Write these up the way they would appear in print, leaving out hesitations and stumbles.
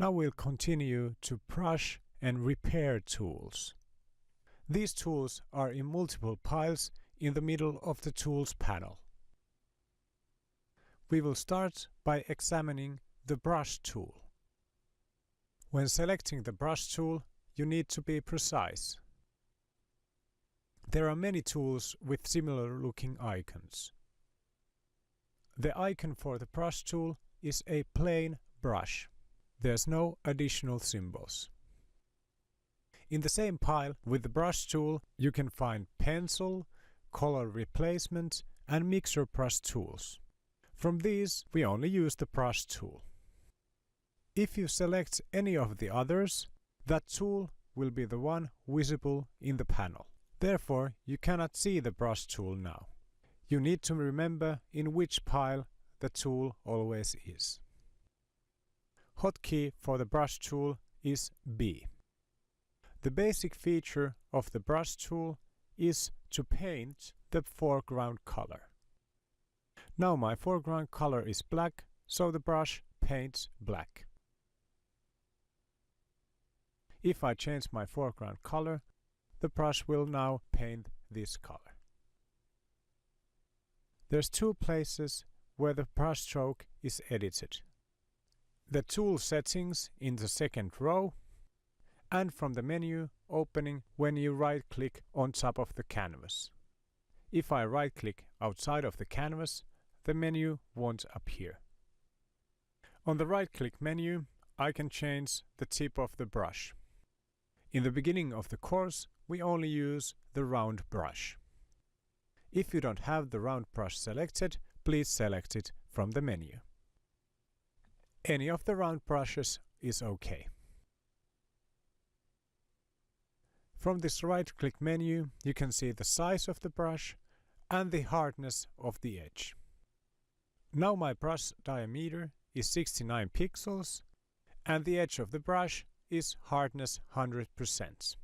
Now we'll continue to brush and repair tools. These tools are in multiple piles in the middle of the tools panel. We will start by examining the brush tool. When selecting the brush tool, you need to be precise. There are many tools with similar looking icons. The icon for the brush tool is a plain brush. There's no additional symbols. In the same pile with the brush tool, you can find pencil, color replacement, and mixer brush tools. From these, we only use the brush tool. If you select any of the others, that tool will be the one visible in the panel. Therefore, you cannot see the brush tool now. You need to remember in which pile the tool always is. Hotkey for the brush tool is B. The basic feature of the brush tool is to paint the foreground color. Now my foreground color is black, so the brush paints black. If I change my foreground color, the brush will now paint this color. There's two places where the brush stroke is edited. The tool settings in the second row, and from the menu opening when you right-click on top of the canvas. If I right-click outside of the canvas, the menu won't appear. On the right-click menu, I can change the tip of the brush. In the beginning of the course, we only use the round brush. If you don't have the round brush selected, please select it from the menu. Any of the round brushes is okay. From this right-click menu, you can see the size of the brush and the hardness of the edge. Now my brush diameter is 69 pixels and the edge of the brush is hardness 100%.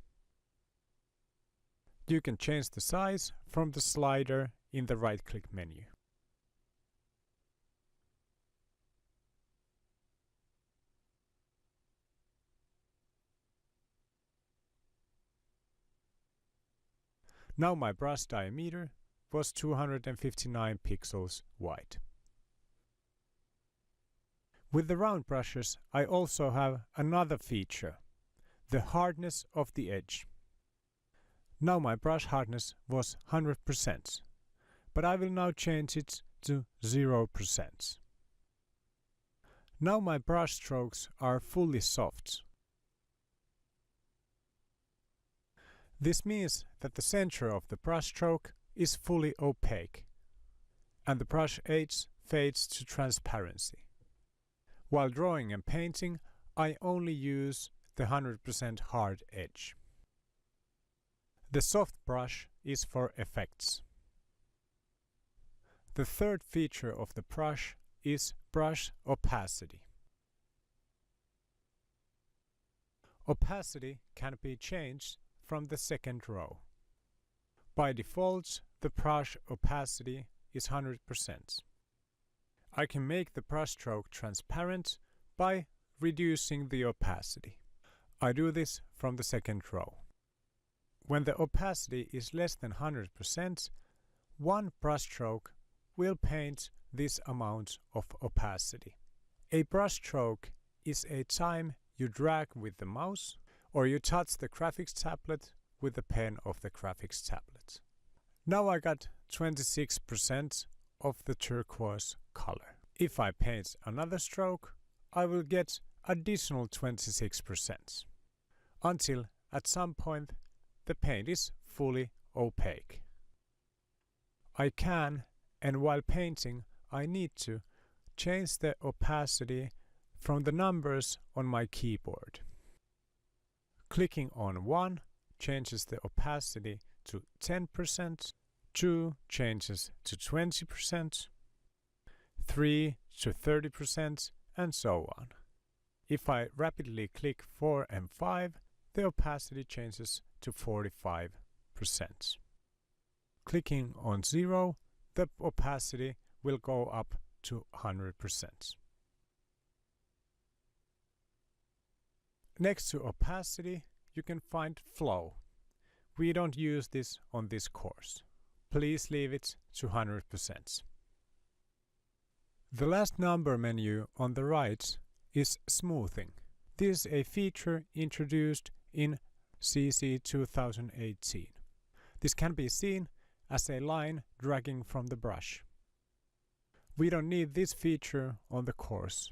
You can change the size from the slider in the right-click menu. Now my brush diameter was 259 pixels wide. With the round brushes, I also have another feature, the hardness of the edge. Now my brush hardness was 100%, but I will now change it to 0%. Now my brush strokes are fully soft. This means that the center of the brush stroke is fully opaque, and the brush edge fades to transparency. While drawing and painting, I only use the 100% hard edge. The soft brush is for effects. The third feature of the brush is brush opacity. Opacity can be changed from the second row. By default, the brush opacity is 100%. I can make the brush stroke transparent by reducing the opacity. I do this from the second row. When the opacity is less than 100%, one brush stroke will paint this amount of opacity. A brush stroke is a time you drag with the mouse or you touch the graphics tablet with the pen of the graphics tablet. Now I got 26% of the turquoise color. If I paint another stroke, I will get additional 26%, until at some point the paint is fully opaque. I can, and while painting, I need to change the opacity from the numbers on my keyboard. Clicking on 1 changes the opacity to 10%, 2 changes to 20%, 3 to 30%, and so on. If I rapidly click 4 and 5, the opacity changes to 45%. Clicking on 0, the opacity will go up to 100%. Next to opacity, you can find flow. We don't use this on this course. Please leave it to 100%. The last number menu on the right is smoothing. This is a feature introduced in CC 2018. This can be seen as a line dragging from the brush. We don't need this feature on the course.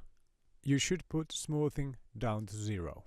You should put smoothing down to 0.